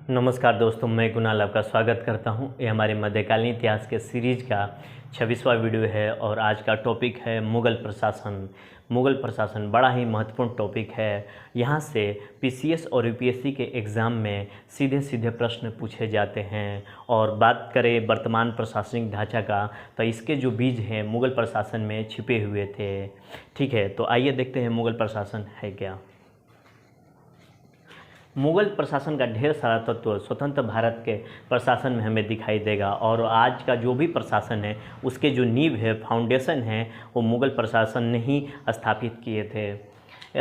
नमस्कार दोस्तों, मैं कुणाल आपका स्वागत करता हूं। ये हमारे मध्यकालीन इतिहास के सीरीज का 26वां वीडियो है और आज का टॉपिक है मुग़ल प्रशासन। मुग़ल प्रशासन बड़ा ही महत्वपूर्ण टॉपिक है। यहाँ से पीसीएस और यूपीएससी के एग्ज़ाम में सीधे सीधे प्रश्न पूछे जाते हैं। और बात करें वर्तमान प्रशासनिक ढांचा का, तो इसके जो बीज हैं मुग़ल प्रशासन में छिपे हुए थे। ठीक है, तो आइए देखते हैं मुग़ल प्रशासन है क्या। मुग़ल प्रशासन का ढेर सारा तत्व स्वतंत्र भारत के प्रशासन में हमें दिखाई देगा और आज का जो भी प्रशासन है उसके जो नींव है, फाउंडेशन है, वो मुग़ल प्रशासन ने ही स्थापित किए थे।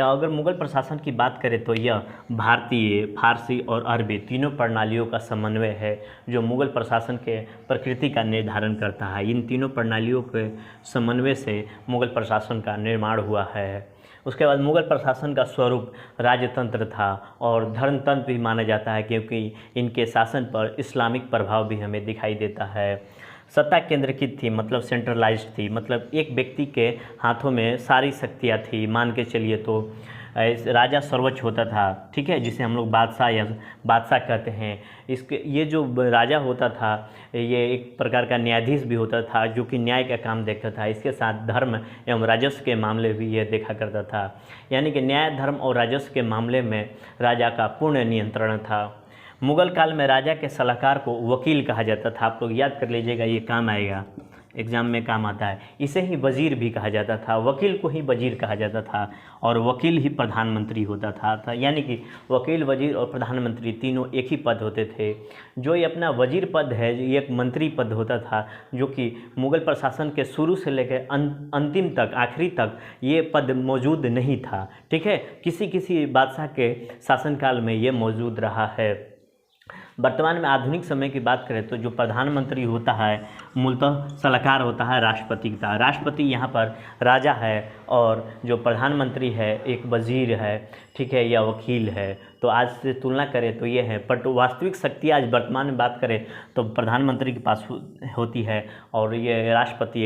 अगर मुग़ल प्रशासन की बात करें तो यह भारतीय, फारसी और अरबी तीनों प्रणालियों का समन्वय है जो मुग़ल प्रशासन के प्रकृति का निर्धारण करता है। इन तीनों प्रणालियों के समन्वय से मुग़ल प्रशासन का निर्माण हुआ है। उसके बाद मुग़ल प्रशासन का स्वरूप राजतंत्र था और धर्मतंत्र भी माना जाता है क्योंकि इनके शासन पर इस्लामिक प्रभाव भी हमें दिखाई देता है। सत्ता केंद्रीकृत थी, मतलब सेंट्रलाइज्ड थी, मतलब एक व्यक्ति के हाथों में सारी शक्तियाँ थी। मान के चलिए तो राजा सर्वोच्च होता था, ठीक है, जिसे हम लोग बादशाह या बादशाह कहते हैं। इसके ये जो राजा होता था ये एक प्रकार का न्यायाधीश भी होता था जो कि न्याय का काम देखता था। इसके साथ धर्म एवं राजस्व के मामले भी ये देखा करता था, यानी कि न्याय, धर्म और राजस्व के मामले में राजा का पूर्ण नियंत्रण था। मुग़ल काल में राजा के सलाहकार को वकील कहा जाता था। आप लोग याद कर लीजिएगा, ये काम आएगा, एग्ज़ाम में काम आता है। इसे ही वज़ीर भी कहा जाता था, वकील को ही वज़ीर कहा जाता था और वकील ही प्रधानमंत्री होता था। यानी कि वकील, वज़ीर और प्रधानमंत्री तीनों एक ही पद होते थे। जो ये अपना वज़ीर पद है, ये एक मंत्री पद होता था जो कि मुग़ल प्रशासन के शुरू से लेकर अंतिम तक, आखिरी तक ये पद मौजूद नहीं था। ठीक है, किसी किसी बादशाह के शासनकाल में ये मौजूद रहा है। वर्तमान में आधुनिक समय की बात करें तो जो प्रधानमंत्री होता है मूलतः सलाहकार होता है राष्ट्रपति का। राष्ट्रपति यहाँ पर राजा है और जो प्रधानमंत्री है एक वज़ीर है, ठीक है, या वकील है। तो आज से तुलना करें तो ये है, बट वास्तविक शक्ति आज वर्तमान में बात करें तो प्रधानमंत्री के पास होती है और ये राष्ट्रपति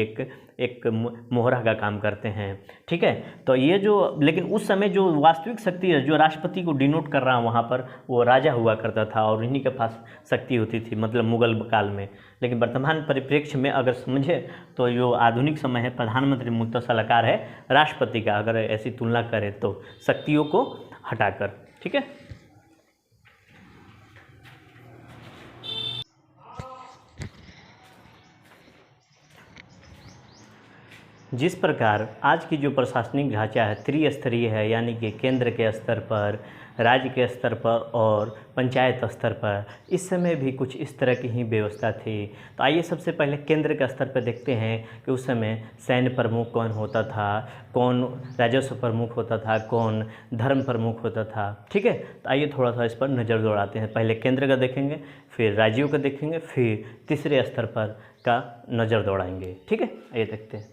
एक मोहरा का काम करते हैं। ठीक है, तो ये जो, लेकिन उस समय जो वास्तविक शक्ति है जो राष्ट्रपति को डिनोट कर रहा है वहाँ पर वो राजा हुआ करता था और इन्हीं के पास शक्ति होती थी, मतलब मुग़ल काल में। लेकिन वर्तमान परिप्रेक्ष्य में अगर समझे तो जो आधुनिक समय है प्रधानमंत्री मूलतः सलाहकार है राष्ट्रपति का, अगर ऐसी तुलना करें तो शक्तियों को हटाकर। ठीक है, जिस प्रकार आज की जो प्रशासनिक ढांचा है त्रिस्तरीय है, यानी कि केंद्र के स्तर पर, राज्य के स्तर पर और पंचायत स्तर पर, इस समय भी कुछ इस तरह की ही व्यवस्था थी। तो आइए सबसे पहले केंद्र के स्तर पर देखते हैं कि उस समय सैन्य प्रमुख कौन होता था, कौन राजस्व प्रमुख होता था, कौन धर्म प्रमुख होता था। ठीक है, तो आइए थोड़ा सा इस पर नज़र दौड़ाते हैं। पहले केंद्र का देखेंगे, फिर राज्यों का देखेंगे, फिर तीसरे स्तर पर का नज़र दौड़ाएंगे। ठीक है, आइए देखते हैं।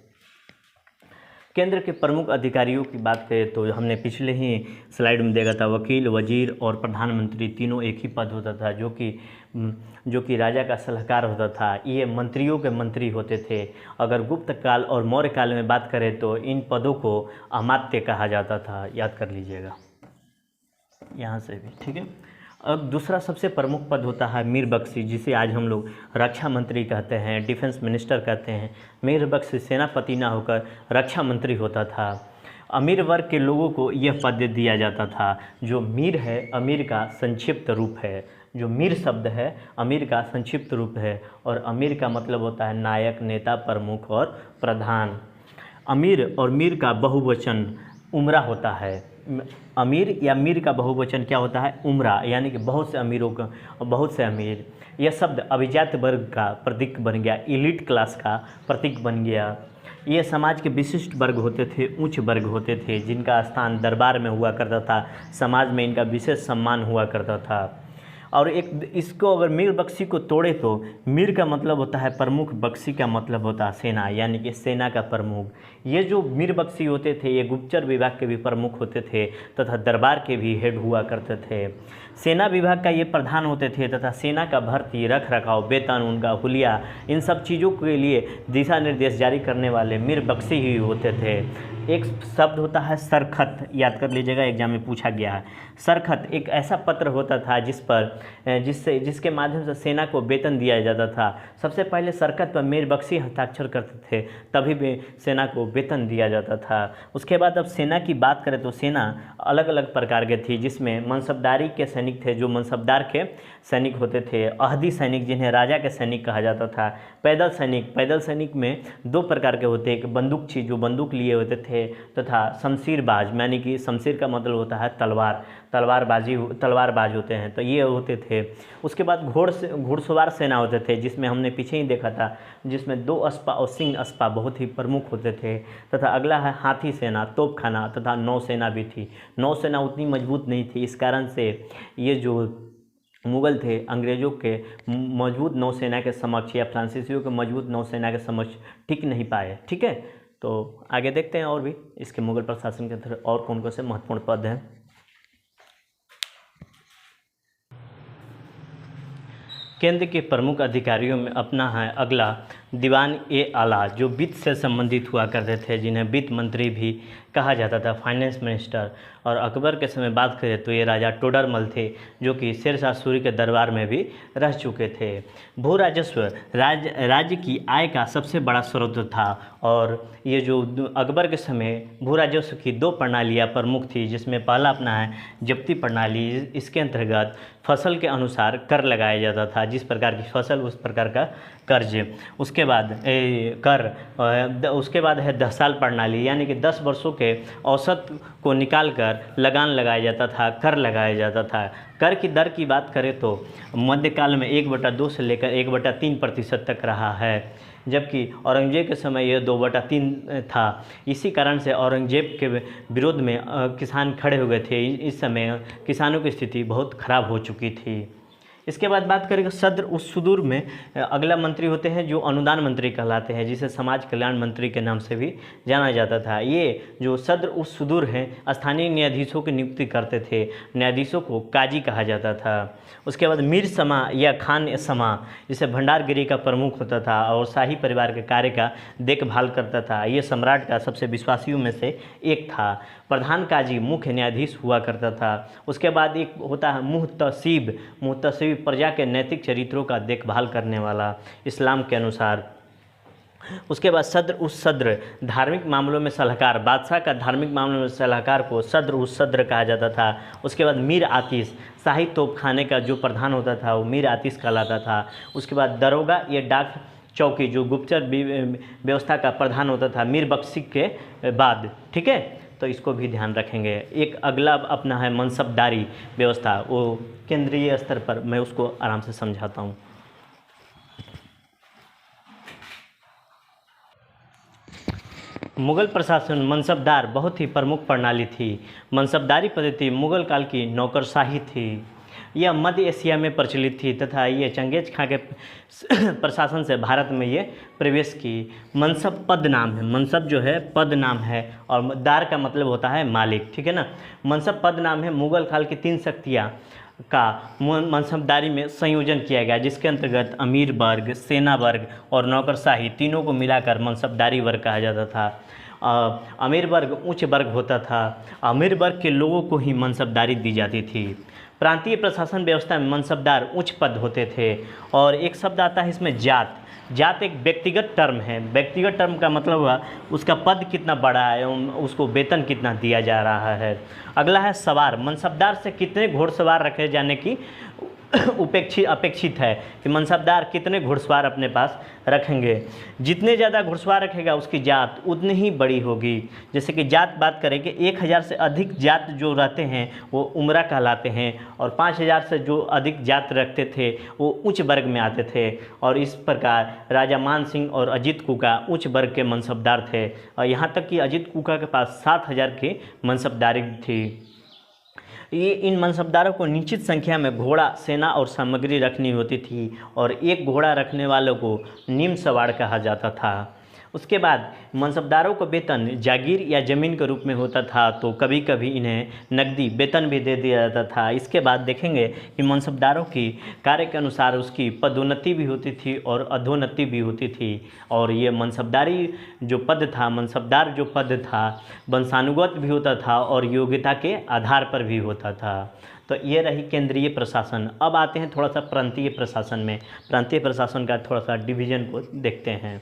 केंद्र के प्रमुख अधिकारियों की बात करें तो हमने पिछले ही स्लाइड में देखा था, वकील, वजीर और प्रधानमंत्री तीनों एक ही पद होता था जो कि राजा का सलाहकार होता था। ये मंत्रियों के मंत्री होते थे। अगर गुप्त काल और मौर्य काल में बात करें तो इन पदों को अमात्य कहा जाता था, याद कर लीजिएगा यहाँ से भी। ठीक है, अब दूसरा सबसे प्रमुख पद होता है मीर बख्शी, जिसे आज हम लोग रक्षा मंत्री कहते हैं, डिफेंस मिनिस्टर कहते हैं। मीर बख्शी सेनापति ना होकर रक्षा मंत्री होता था। अमीर वर्ग के लोगों को यह पद दिया जाता था। जो मीर है अमीर का संक्षिप्त रूप है, जो मीर शब्द है अमीर का संक्षिप्त रूप है और अमीर का मतलब होता है नायक, नेता, प्रमुख और प्रधान। अमीर और मीर का बहुवचन उमरा होता है। अमीर या मीर का बहुवचन क्या होता है? उमरा, यानी कि बहुत से अमीरों का, बहुत से अमीर। यह शब्द अभिजात वर्ग का प्रतीक बन गया, एलीट क्लास का प्रतीक बन गया। ये समाज के विशिष्ट वर्ग होते थे, उच्च वर्ग होते थे, जिनका स्थान दरबार में हुआ करता था, समाज में इनका विशेष सम्मान हुआ करता था। और एक इसको अगर मीर बख्शी को तोड़े तो मीर का मतलब होता है प्रमुख, बख्शी का मतलब होता है सेना, यानी कि सेना का प्रमुख। ये जो मीर बख्शी होते थे ये गुप्तचर विभाग के भी प्रमुख होते थे तथा दरबार के भी हेड हुआ करते थे। सेना विभाग का ये प्रधान होते थे तथा सेना का भर्ती, रख रखाव, वेतन, उनका हुलिया, इन सब चीज़ों के लिए दिशा निर्देश जारी करने वाले मीर बख्शी ही होते थे। एक शब्द होता है सरखत, याद कर लीजिएगा, एग्जाम में पूछा गया है। सरखत एक ऐसा पत्र होता था जिसके माध्यम से सेना को वेतन दिया जाता था। सबसे पहले सरखत पर मीर बख्शी हस्ताक्षर करते थे, तभी भी सेना को वेतन दिया जाता था। उसके बाद अब सेना की बात करें तो सेना अलग अलग प्रकार के थी, जिसमें मनसबदारी के सैनिक थे, जो मनसबदार के सैनिक होते थे, अहदी सैनिक जिन्हें राजा के सैनिक कहा जाता था, पैदल सैनिक में दो प्रकार के होते, एक बंदूकछी जो बंदूक लिए होते थे, तथा शमशीरबाज, यानी कि शमशीर का मतलब होता है तलवारबाज होते हैं, तो ये होते थे। उसके बाद घुड़सवार सेना होते थे, जिसमें हमने पीछे ही देखा था, जिसमें 2 अस्पा और सिंह अस्पा बहुत ही प्रमुख होते थे। तथा अगला है हाथी सेना, तोपखाना तथा नौसेना भी थी। नौसेना उतनी मजबूत नहीं थी, इस कारण से ये जो मुगल थे अंग्रेज़ों के मजबूत नौसेना के समक्ष या फ्रांसीसियों के मजबूत नौसेना के समक्ष टिक नहीं पाए। ठीक है, तो आगे देखते हैं और भी इसके मुगल प्रशासन के अंदर और कौन कौन से महत्वपूर्ण पद हैं। केंद्र के प्रमुख अधिकारियों में अपना है अगला दीवान ए आला, जो वित्त से संबंधित हुआ करते थे, जिन्हें वित्त मंत्री भी कहा जाता था, फाइनेंस मिनिस्टर। और अकबर के समय बात करें तो ये राजा टोडरमल थे, जो कि शेरशाह सूरी के दरबार में भी रह चुके थे। भू राजस्व राज्य की आय का सबसे बड़ा स्रोत था, और ये जो अकबर के समय भू राजस्व की 2 प्रणालियाँ प्रमुख थी, जिसमें पहला अपना है जब्ती प्रणाली। इसके अंतर्गत फसल के अनुसार कर लगाया जाता था, जिस प्रकार की फसल उस प्रकार का कर्ज। उसके बाद है 10 साल प्रणाली, यानी कि 10 वर्षों के औसत को निकालकर लगान लगाया जाता था, कर लगाया जाता था। कर की दर की बात करें तो मध्यकाल में 1/2 से लेकर 1/3% तक रहा है, जबकि औरंगजेब के समय यह 2/3 था। इसी कारण से औरंगजेब के विरोध में किसान खड़े हो गए थे। इस समय किसानों की स्थिति बहुत खराब हो चुकी थी। इसके बाद बात करेंगे सद्र उस सुदूर में अगला मंत्री होते हैं जो अनुदान मंत्री कहलाते हैं, जिसे समाज कल्याण मंत्री के नाम से भी जाना जाता था। ये जो सद्र उस सुदूर हैं स्थानीय न्यायाधीशों की नियुक्ति करते थे, न्यायाधीशों को काजी कहा जाता था। उसके बाद मीर समा या खान समा, जिसे भंडारगिरी का प्रमुख होता था और शाही परिवार के कार्य का देखभाल करता था। ये सम्राट का सबसे विश्वासियों में से एक था। प्रधान काजी मुख्य न्यायाधीश हुआ करता था। उसके बाद एक होता है मुहतसिब प्रजा के नैतिक चरित्रों का देखभाल करने वाला इस्लाम के अनुसार। उसके बाद सद्र उस सद्र धार्मिक मामलों में सलाहकार, बादशाह का धार्मिक मामलों में सलाहकार को सद्र उस सद्र कहा जाता था। उसके बाद मीर आतिश, शाही तोपखाने का जो प्रधान होता था वो मीर आतिश कहलाता था। उसके बाद दरोगा या डाक चौकी जो गुप्तचर व्यवस्था का प्रधान होता था मीर बख्शी के बाद। ठीक है, तो इसको भी ध्यान रखेंगे। एक अगला अपना है मनसबदारी व्यवस्था, वो केंद्रीय स्तर पर, मैं उसको आराम से समझाता हूँ। मुगल प्रशासन मनसबदार बहुत ही प्रमुख प्रणाली थी। मनसबदारी पद्धति मुगल काल की नौकरशाही थी। यह मध्य एशिया में प्रचलित थी तथा ये चंगेज खां के प्रशासन से भारत में ये प्रवेश की। मनसब पद नाम है, मनसब जो है पद नाम है, और दार का मतलब होता है मालिक। ठीक है ना, मनसब पद नाम है। मुगल काल की 3 शक्तियाँ का मनसबदारी में संयोजन किया गया, जिसके अंतर्गत अमीर वर्ग, सेना वर्ग और नौकरशाही तीनों को मिलाकर मनसबदारी वर्ग कहा जाता था। अमीर वर्ग उच्च वर्ग होता था। अमीर वर्ग के लोगों को ही मनसबदारी दी जाती थी। प्रांतीय प्रशासन व्यवस्था में मनसबदार उच्च पद होते थे। और एक शब्द आता है इसमें जात। जात एक व्यक्तिगत टर्म है। व्यक्तिगत टर्म का मतलब हुआ उसका पद कितना बड़ा है, उसको वेतन कितना दिया जा रहा है। अगला है सवार। मनसबदार से कितने घोड़सवार रखे जाने की अपेक्षित है कि मनसबदार कितने घुड़सवार अपने पास रखेंगे। जितने ज़्यादा घुड़सवार रखेगा उसकी जात उतनी ही बड़ी होगी। जैसे कि जात बात करें कि 1000 से अधिक जात जो रहते हैं वो उमरा कहलाते हैं, और 5000 से जो अधिक जात रखते थे वो उच्च वर्ग में आते थे। और इस प्रकार राजा मान सिंह और अजीत कुका उच्च वर्ग के मनसबदार थे, और यहाँ तक कि अजीत कुका के पास 7000 की मनसबदारी थी। ये इन मनसबदारों को निश्चित संख्या में घोड़ा, सेना और सामग्री रखनी होती थी, और एक घोड़ा रखने वालों को निम्न सवार कहा जाता था। उसके बाद मनसबदारों को वेतन जागीर या ज़मीन के रूप में होता था, तो कभी कभी इन्हें नकदी वेतन भी दे दिया जाता था। इसके बाद देखेंगे कि मनसबदारों की कार्य के अनुसार उसकी पदोन्नति भी होती थी और अधोन्नति भी होती थी। और ये मनसबदारी जो पद था, मनसबदार जो पद था, वंशानुगत भी होता था और योग्यता के आधार पर भी होता था। तो ये रही केंद्रीय प्रशासन। अब आते हैं थोड़ा सा प्रांतीय प्रशासन में। प्रांतीय प्रशासन का थोड़ा सा डिवीज़न को देखते हैं।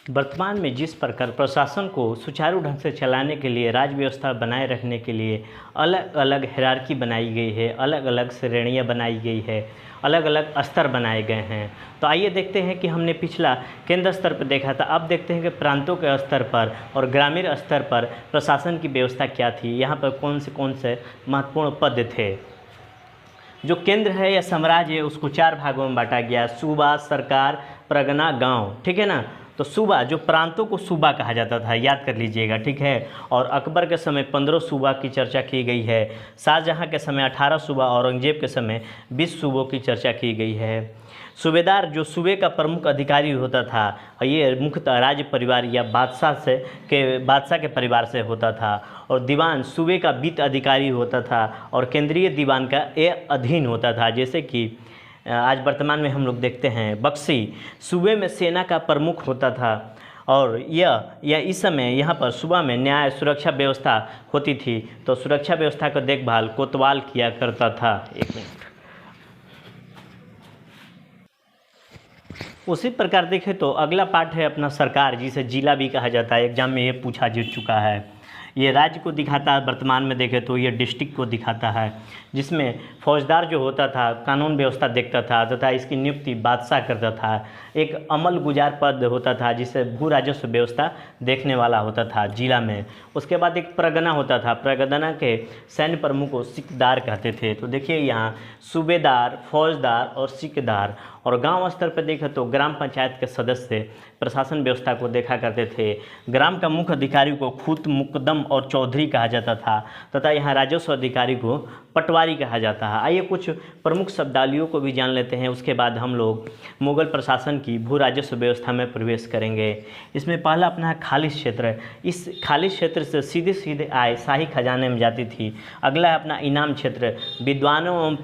वर्तमान में जिस प्रकार प्रशासन को सुचारू ढंग से चलाने के लिए, राज्य व्यवस्था बनाए रखने के लिए अलग अलग हायरार्की बनाई गई है, अलग अलग श्रेणियाँ बनाई गई है, अलग अलग स्तर बनाए गए हैं। तो आइए देखते हैं कि हमने पिछला केंद्र स्तर पर देखा था, अब देखते हैं कि प्रांतों के स्तर पर और ग्रामीण स्तर पर प्रशासन की व्यवस्था क्या थी, यहाँ पर कौन से महत्वपूर्ण पद थे। जो केंद्र है या साम्राज्य है उसको 4 भागों में बांटा गया, सूबा, सरकार, परगना, गांव, ठीक है ना। तो सूबा, जो प्रांतों को सूबा कहा जाता था, याद कर लीजिएगा, ठीक है। और अकबर के समय 15 सूबा की चर्चा की गई है, शाहजहाँ के समय 18 सूबा, औरंगजेब के समय 20 सूबों की चर्चा की गई है। सूबेदार जो सूबे का प्रमुख अधिकारी होता था, ये मुख्यतः राज्य परिवार या बादशाह के परिवार से होता था। और दीवान सूबे का वित्त अधिकारी होता था और केंद्रीय दीवान का ये अधीन होता था। जैसे कि आज वर्तमान में हम लोग देखते हैं बक्सी सूबे में सेना का प्रमुख होता था। और यह इस समय यहाँ पर सूबा में न्याय सुरक्षा व्यवस्था होती थी, तो सुरक्षा व्यवस्था का देखभाल कोतवाल किया करता था। एक मिनट। उसी प्रकार देखें तो अगला पार्ट है अपना सरकार, जिसे जिला भी कहा जाता है, एग्जाम में ये पूछा जा चुका है। ये राज्य को दिखाता है, वर्तमान में देखें तो ये डिस्ट्रिक्ट को दिखाता है, जिसमें फौजदार जो होता था कानून व्यवस्था देखता था तथा इसकी नियुक्ति बादशाह करता था। एक अमल गुजार पद होता था जिसे भू राजस्व व्यवस्था देखने वाला होता था जिला में। उसके बाद एक परगना होता था, परगना के सैन्य प्रमुख को सिकदार कहते थे। तो देखिए यहाँ सूबेदार, फौजदार और सिकदार। और गांव स्तर पर देखें तो ग्राम पंचायत के सदस्य प्रशासन व्यवस्था को देखा करते थे। ग्राम का मुख्य अधिकारी को खूत, मुकदम और चौधरी कहा जाता था तथा यहाँ राजस्व अधिकारी को पटवारी कहा जाता है। आइए कुछ प्रमुख शब्दावलियों को भी जान लेते हैं, उसके बाद हम लोग मुगल प्रशासन की भू राजस्व व्यवस्था में प्रवेश करेंगे। इसमें पहला अपना है खालिश क्षेत्र। इस खालिश क्षेत्र से सीधे सीधे आय शाही खजाने में जाती थी। अगला है अपना इनाम क्षेत्र, विद्वानों एवं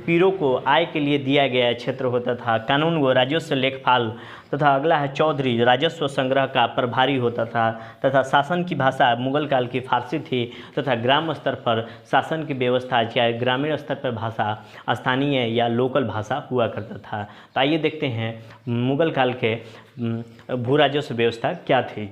पीरों को आय के लिए दिया गया क्षेत्र होता था। कानून व राजस्व लेखपाल तथा अगला है चौधरी, राजस्व संग्रह का प्रभारी होता था तथा शासन की भाषा मुगल काल की फारसी थी तथा ग्राम स्तर पर शासन की व्यवस्था, चाहे ग्रामीण स्तर पर भाषा स्थानीय या लोकल भाषा हुआ करता था। तो आइए देखते हैं मुगल काल के भू राजस्व व्यवस्था क्या थी।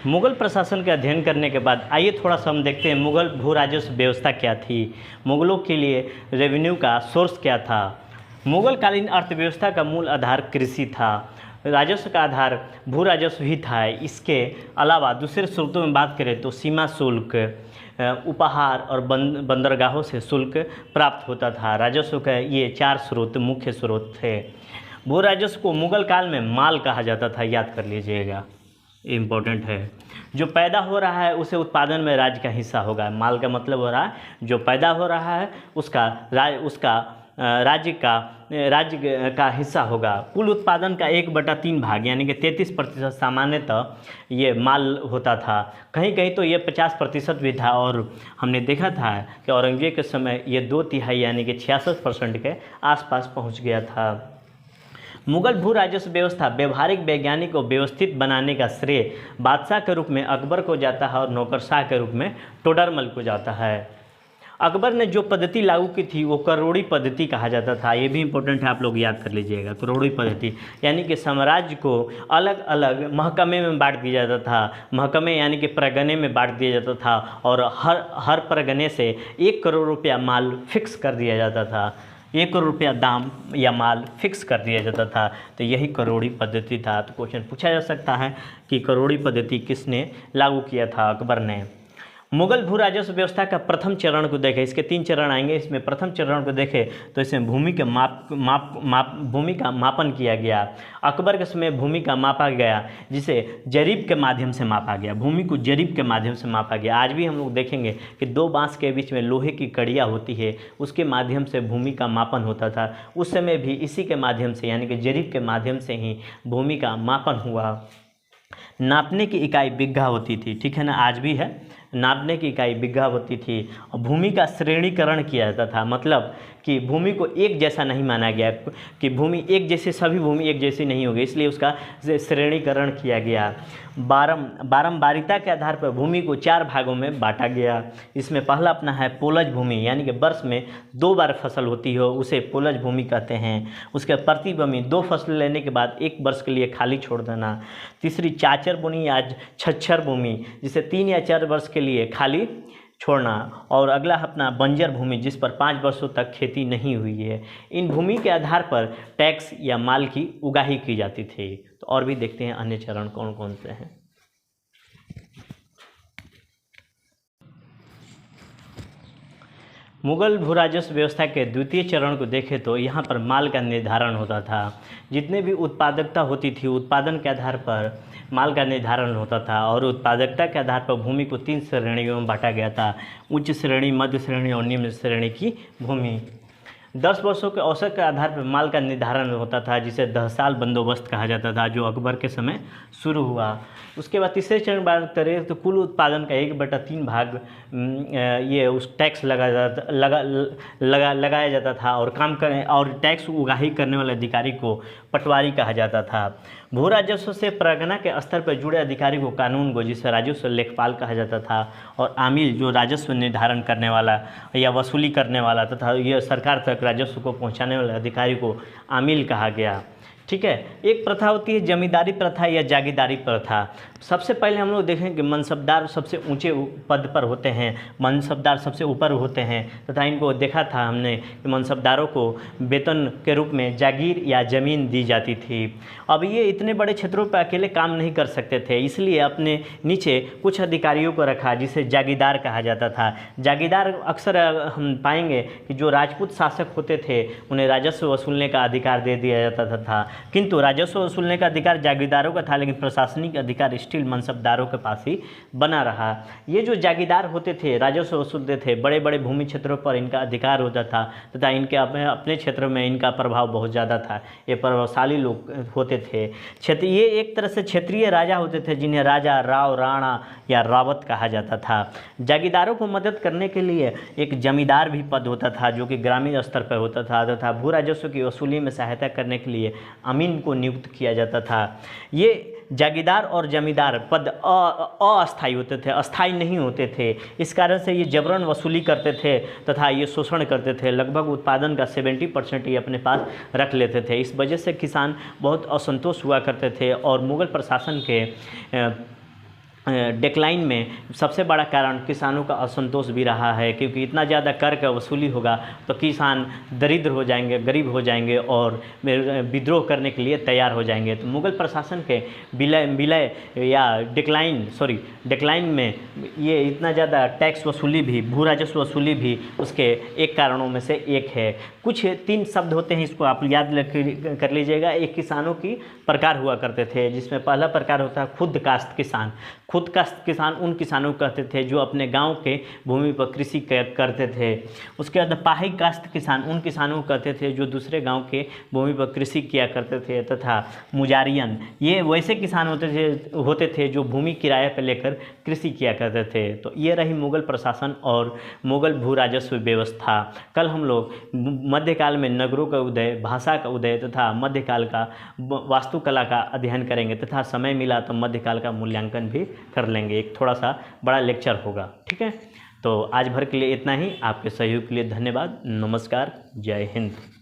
मुगल प्रशासन के अध्ययन करने के बाद आइए थोड़ा सा हम देखते हैं मुगल भू राजस्व व्यवस्था क्या थी, मुगलों के लिए रेवेन्यू का सोर्स क्या था। मुगल कालीन अर्थव्यवस्था का मूल आधार कृषि था, राजस्व का आधार भू राजस्व ही था। इसके अलावा दूसरे स्रोतों में बात करें तो सीमा शुल्क, उपहार और बंदरगाहों से शुल्क प्राप्त होता था। राजस्व का ये 4 स्रोत मुख्य स्रोत थे। भू राजस्व को मुगल काल में माल कहा जाता था, याद कर लीजिएगा, इम्पोर्टेंट है। जो पैदा हो रहा है उसे उत्पादन में राज्य का हिस्सा होगा। माल का मतलब हो रहा है जो पैदा हो रहा है उसका राज्य का हिस्सा होगा। कुल उत्पादन का 1/3 भाग यानी कि 33% सामान्यतः ये माल होता था। कहीं कहीं तो ये 50% भी था और हमने देखा था कि औरंगजेब के समय ये 2/3 यानी कि 66% के आसपास पहुंच गया था। मुगल भू राजस्व व्यवस्था व्यवहारिक वैज्ञानिक को व्यवस्थित बनाने का श्रेय बादशाह के रूप में अकबर को जाता है और नौकरशाह के रूप में टोडरमल को जाता है। अकबर ने जो पद्धति लागू की थी वो करोड़ी पद्धति कहा जाता था। ये भी इम्पोर्टेंट है, आप लोग याद कर लीजिएगा। करोड़ी पद्धति यानी कि साम्राज्य को अलग अलग महकमे में बांट दिया जाता था। महकमे यानी कि परगने में बांट दिया जाता था और हर परगने से 1 करोड़ रुपया माल फिक्स कर दिया जाता था। 1 करोड़ रुपया दाम या माल फिक्स कर दिया जाता था। तो यही करोड़ी पद्धति था। तो क्वेश्चन पूछा जा सकता है कि करोड़ी पद्धति किसने लागू किया था? अकबर ने। मुगल भू राजस्व व्यवस्था का प्रथम चरण को देखें, इसके 3 चरण आएंगे। इसमें प्रथम चरण को देखें तो इसमें भूमि के भूमि का मापन किया गया। अकबर के समय भूमि का मापा गया, जिसे जरीब के माध्यम से मापा गया। भूमि को जरीब के माध्यम से मापा गया। आज भी हम लोग देखेंगे कि 2 बांस के बीच में लोहे की कड़ियाँ होती है, उसके माध्यम से भूमि का मापन होता था। उस समय भी इसी के माध्यम से यानी कि जरीब के माध्यम से ही भूमि का मापन हुआ। नापने की इकाई बिग्घा होती थी, ठीक है ना, आज भी है। नापने की इकाई बिग्घा होती थी। और भूमि का श्रेणीकरण किया जाता था, मतलब कि भूमि को एक जैसा नहीं माना गया कि भूमि एक जैसे, सभी भूमि एक जैसी नहीं होगी, इसलिए उसका श्रेणीकरण किया गया। बारंबारिता के आधार पर भूमि को 4 भागों में बांटा गया। इसमें पहला अपना है पोलज भूमि, यानी कि वर्ष में 2 बार फसल होती हो उसे पोलज भूमि कहते हैं। उसके प्रति भूमि 2 फसल लेने के बाद 1 वर्ष के लिए खाली छोड़ देना। तीसरी चाचर भूमि या छच्छर भूमि, जिसे 3 या 4 वर्ष के लिए खाली छोड़ना। और अगला अपना बंजर भूमि, जिस पर 5 वर्षों तक खेती नहीं हुई है। इन भूमि के आधार पर टैक्स या माल की उगाही की जाती थी। तो और भी देखते हैं अन्य चरण कौन कौन से हैं। मुगल भू राजस्व व्यवस्था के द्वितीय चरण को देखें तो यहाँ पर माल का निर्धारण होता था। जितने भी उत्पादकता होती थी, उत्पादन के आधार पर माल का निर्धारण होता था। और उत्पादकता के आधार पर भूमि को 3 श्रेणियों में बांटा गया था: उच्च श्रेणी, मध्य श्रेणी और निम्न श्रेणी की भूमि। 10 वर्षों के औसत के आधार पर माल का निर्धारण होता था, जिसे 10 साल बंदोबस्त कहा जाता था, जो अकबर के समय शुरू हुआ। उसके बाद तीसरे चरण बात करें तो कुल उत्पादन का 1/3 भाग ये उस टैक्स लगाया जाता था। और काम करें और टैक्स उगाही करने वाले अधिकारी को पटवारी कहा जाता था। भू राजस्व से परगना के स्तर पर जुड़े अधिकारी को कानूनगो, जिसे राजस्व लेखपाल कहा जाता था। और आमिल, जो राजस्व निर्धारण करने वाला या वसूली करने वाला तथा यह सरकार तक राजस्व को पहुंचाने वाले अधिकारी को आमिल कहा गया। ठीक है। एक प्रथा होती है जमींदारी प्रथा या जागीरदारी प्रथा। सबसे पहले हम लोग देखें कि मनसबदार सबसे ऊंचे पद पर होते हैं, मनसबदार सबसे ऊपर होते हैं तथा इनको देखा था हमने कि मनसबदारों को वेतन के रूप में जागीर या ज़मीन दी जाती थी। अब ये इतने बड़े क्षेत्रों पर अकेले काम नहीं कर सकते थे, इसलिए अपने नीचे कुछ अधिकारियों को रखा जिसे जागीरदार कहा जाता था। जागीरदार अक्सर हम पाएंगे कि जो राजपूत शासक होते थे उन्हें राजस्व वसूलने का अधिकार दे दिया जाता था, किंतु राजस्व वसूलने का अधिकार जागीरदारों का था, लेकिन प्रशासनिक अधिकार स्टिल मनसबदारों के पास ही बना रहा। ये जो जागीरदार होते थे राजस्व वसूलते थे, बड़े बड़े भूमि क्षेत्रों पर इनका अधिकार होता था तथा इनके अपने क्षेत्र में इनका प्रभाव बहुत ज़्यादा था। ये प्रभावशाली लोग होते थे। ये एक तरह से क्षेत्रीय राजा होते थे जिन्हें राजा, राव, राणा या रावत कहा जाता था। जागीरदारों को मदद करने के लिए एक जमींदार भी पद होता था जो कि ग्रामीण स्तर पर होता था तथा भू राजस्व की वसूली में सहायता करने के लिए अमीन को नियुक्त किया जाता था। ये जागीरदार और जमींदार पद अस्थायी होते थे, अस्थायी नहीं होते थे। इस कारण से ये जबरन वसूली करते थे तथा ये शोषण करते थे। लगभग उत्पादन का 70% ये अपने पास रख लेते थे। इस वजह से किसान बहुत असंतोष हुआ करते थे और मुगल प्रशासन के डिक्लाइन में सबसे बड़ा कारण किसानों का असंतोष भी रहा है, क्योंकि इतना ज़्यादा कर का वसूली होगा तो किसान दरिद्र हो जाएंगे, गरीब हो जाएंगे और विद्रोह करने के लिए तैयार हो जाएंगे। तो मुगल प्रशासन के विलय या डिक्लाइन में ये इतना ज़्यादा टैक्स वसूली भी, भू राजस्व वसूली भी उसके एक कारणों में से एक है। कुछ 3 शब्द होते हैं, इसको आप याद कर लीजिएगा। एक किसानों की प्रकार हुआ करते थे, जिसमें पहला प्रकार होता है खुद काश्त किसान। खुद काश्त किसान उन किसानों को कहते थे जो अपने गांव के भूमि पर कृषि करते थे। उसके बाद पाही काश्त किसान उन किसानों को कहते थे जो दूसरे गांव के भूमि पर कृषि किया करते थे। तथा मुजारियन ये वैसे किसान होते थे जो भूमि किराए पर लेकर कृषि किया करते थे। तो ये रही मुगल प्रशासन और मुगल भू राजस्व व्यवस्था। कल हम लोग मध्यकाल में नगरों का उदय, भाषा का उदय तथा मध्यकाल का वास्तुकला का अध्ययन करेंगे तथा समय मिला तो मध्यकाल का मूल्यांकन भी कर लेंगे। एक थोड़ा सा बड़ा लेक्चर होगा, ठीक है। तो आज भर के लिए इतना ही। आपके सहयोग के लिए धन्यवाद। नमस्कार, जय हिंद।